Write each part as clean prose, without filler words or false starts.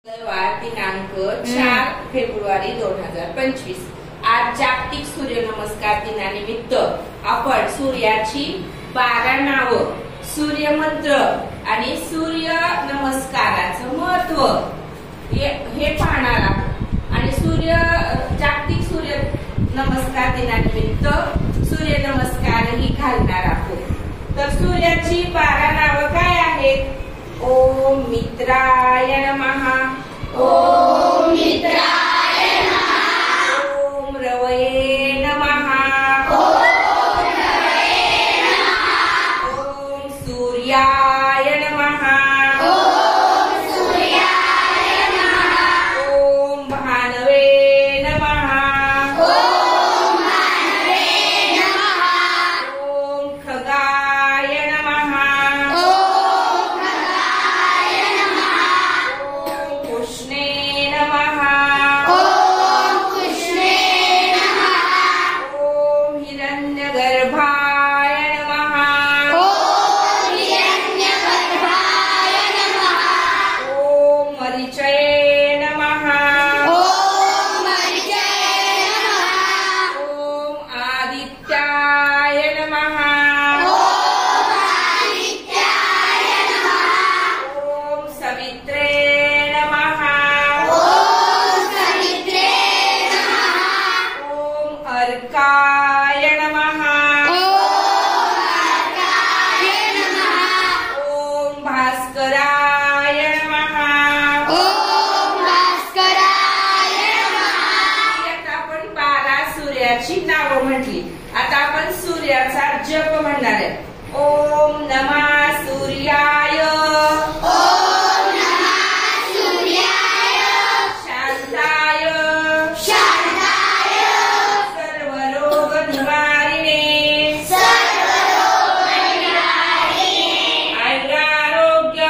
दिनांक 4 फेब्रुवारी 2025 आज जागतिक सूर्य नमस्कार दिनानिमित्त आपण सूर्याची 12 नावं, सूर्यमंत्र आणि सूर्य नमस्काराचं महत्व हे पाहणार आहोत। आणि जागतिक सूर्य नमस्कार दिनानिमित्त सूर्य नमस्कार ही घालणार आहोत। तर सूर्याची 12 नावं काय आहेत? ओम मित्राय नमः, ओम मित्राय नमः, ओम रवये नमः, ओम रवये नमः, ओम सूर्याय नमः, ओम सूर्याय नमः, ओम भानवे नमः, ओम भानवे नमः, ओम खगाय नमः, ओम खगाय नमः, ओम कृष्णे नमः, ओम कृष्णे नमः, ओम हिरण्यगर्भाय नमः, ओम हिरण्यगर्भाय नमः, ओम मरीचये नमः, ओम मरीचये नमः, ओम आदित्याय नमः, ओम आदित्याय नमः, ओम सवित्रे नमः, ओम सवित्रे नमः, ओम अर्काय नमः, ओम अर्काय नमः, ओम भास्कराय नमः। ओम भास्कराय नमः। आता आपण 12 सूर्याची नावं म्हटली। आता आपण सूर्याचा जप म्हणणार आहे। ओम नमः सूर्याय, ओम नमः सूर्याय, शांताय, शांताय, सर्वरोग निवारिणे, सर्वरोगनिवारिणे, आयुरारोग्य,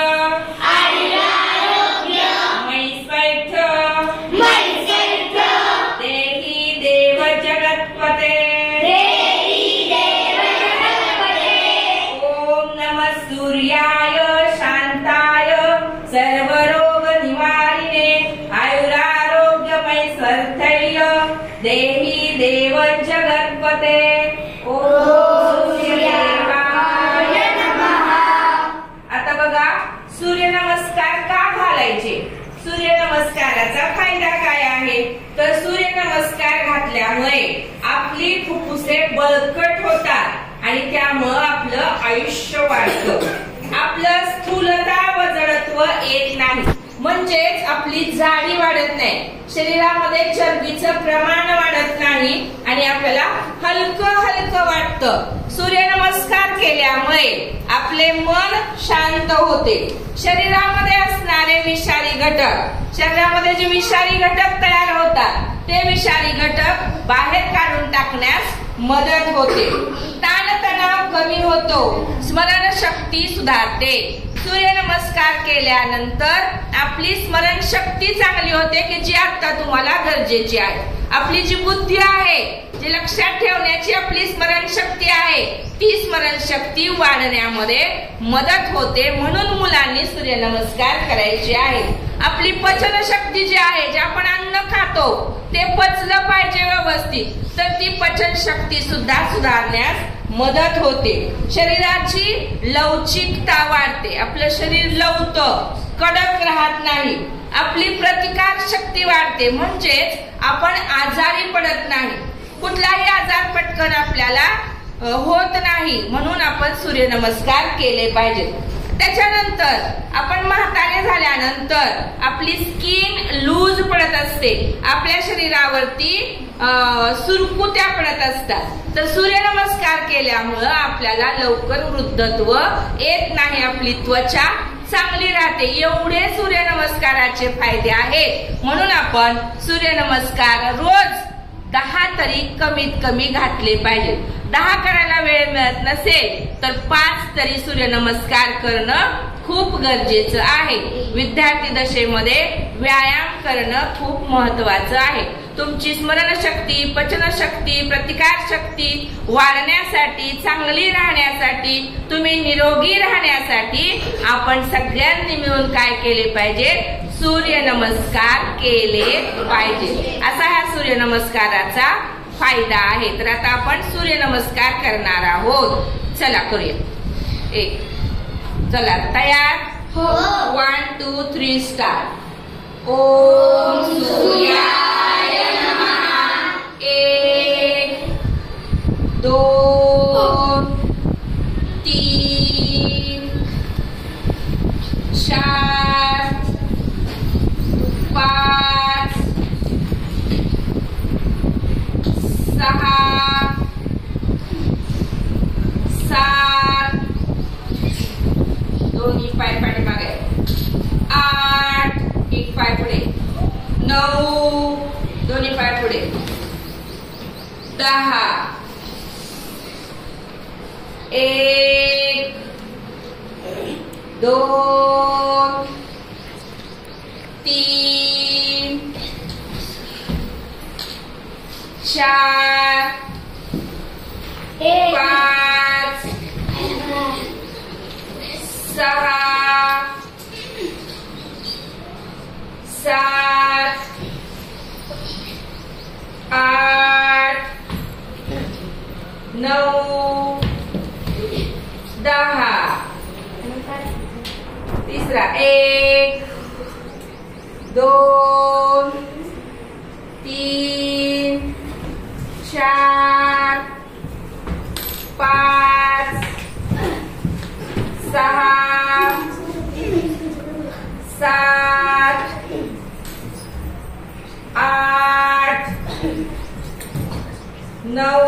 आयुरारोग्य, मैस्वैथ्य, मैत्रेय, देहि देव जगत्पते। देवी देव जगत्पते। ओम नमः सूर्याय शांताय सर्वरोग निवारिणे आयुरारोग्यमय स्वर्थैय देहि देव जगत्पते। ओम सूर्याय नमः। आता बघा सूर्य नमस्कार का घालायचे? सूर्य नमस्काराचा फायदा काय आहे? तर सूर्य नमस्कार घातल्यामुळे आपली फुफ्फुसे बळकट होतात आणि त्यामुळे आपलं आयुष्य वाढतं। आपलं स्थूलता व जडत्व येत नाही, म्हणजेच आपली जाडी वाढत नाही, शरीरामध्ये चरबीचं प्रमाण वाढत नाही आणि आपल्याला हलकं हलकं वाटतं। सूर्य नमस्कार केल्यामुळे आपले मन शांत होते। शरीरामध्ये असणारे विषारी घटक, शरीरामध्ये जे विषारी घटक तयार होतात ते विषारी घटक बाहेर काढून टाकण्यास मदत होते। ताणतणाव कमी होतो, स्मरणशक्ती सुधारते। सूर्य नमस्कार केल्यानंतर आपली स्मरणशक्ती चांगली होते की जी आता तुम्हाला गरजेची आहे। आपली जी बुद्धी आहे, जी लक्षात ठेवण्याची आपली स्मरणशक्ती आहे, ती स्मरणशक्ती वाढण्यामध्ये मदत होते। म्हणून मुलांनी सूर्य नमस्कार करायचे आहे। आपली पचनशक्ती जी आहे, जे आपण अन्न खातो ते पचलं पाहिजे व्यवस्थित, तर ती पचनशक्ती सुद्धा सुधारण्यास मदत होते। शरीराची लवचिकता वाढते, आपलं शरीर लवतं, कडक राहत नाही। आपली प्रतिकार शक्ती वाढते, म्हणजेच आपण आजारी पडत नाही, कुठलाही आजार पटकन आपल्याला होत नाही। म्हणून आपण सूर्य नमस्कार केले पाहिजे। त्याच्यानंतर आपण म्हातारे झाल्यानंतर आपली स्किन लूज पडत असते, आपल्या शरीरावरती सुरकुत्या पडत असतात। तर सूर्य नमस्कार केल्यामुळं आपल्याला लवकर वृद्धत्व येत नाही, आपली त्वचा चांगली राहते। एवढे सूर्य नमस्काराचे फायदे आहेत। म्हणून आपण सूर्य नमस्कार रोज 10 तरी कमीत कमी घातले पाहिजे। 10 करायला वेळ मिळत नसेल तर 5 तरी सूर्य नमस्कार करणं खूप गरजेचं आहे। विद्यार्थी दशेमध्ये व्यायाम करणं खूप महत्वाचं आहे। तुमची स्मरणशक्ती, पचनशक्ती, प्रतिकार शक्ती वाढण्यासाठी, चांगली राहण्यासाठी, तुम्ही निरोगी राहण्यासाठी आपण सगळ्यांनी मिळून काय केले पाहिजे? सूर्यनमस्कार केले पाहिजे. असा हा सूर्यनमस्काराचा फायदा आहे. तर आता आपण सूर्यनमस्कार करणार आहोत. चला करूया. एक, चला तयार? हो. 1 2 3 स्टार्ट. ओम सूर्याय नमः. 1 2 3 4 5 6 7 दोन्ही पाय पाठीमागे 8 एक पाय पुढे 9 दोन्ही पाय पुढे 10 1 2 3 4 5 6 7 8 9 10 तिसरा 1 2 3 4 5 6 7 8 9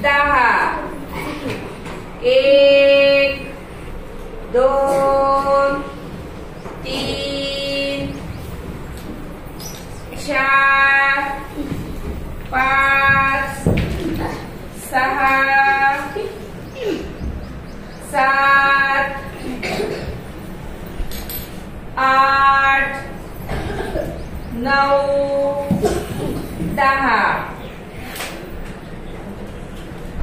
10 1 2 3 4 5 6 7 8 9 10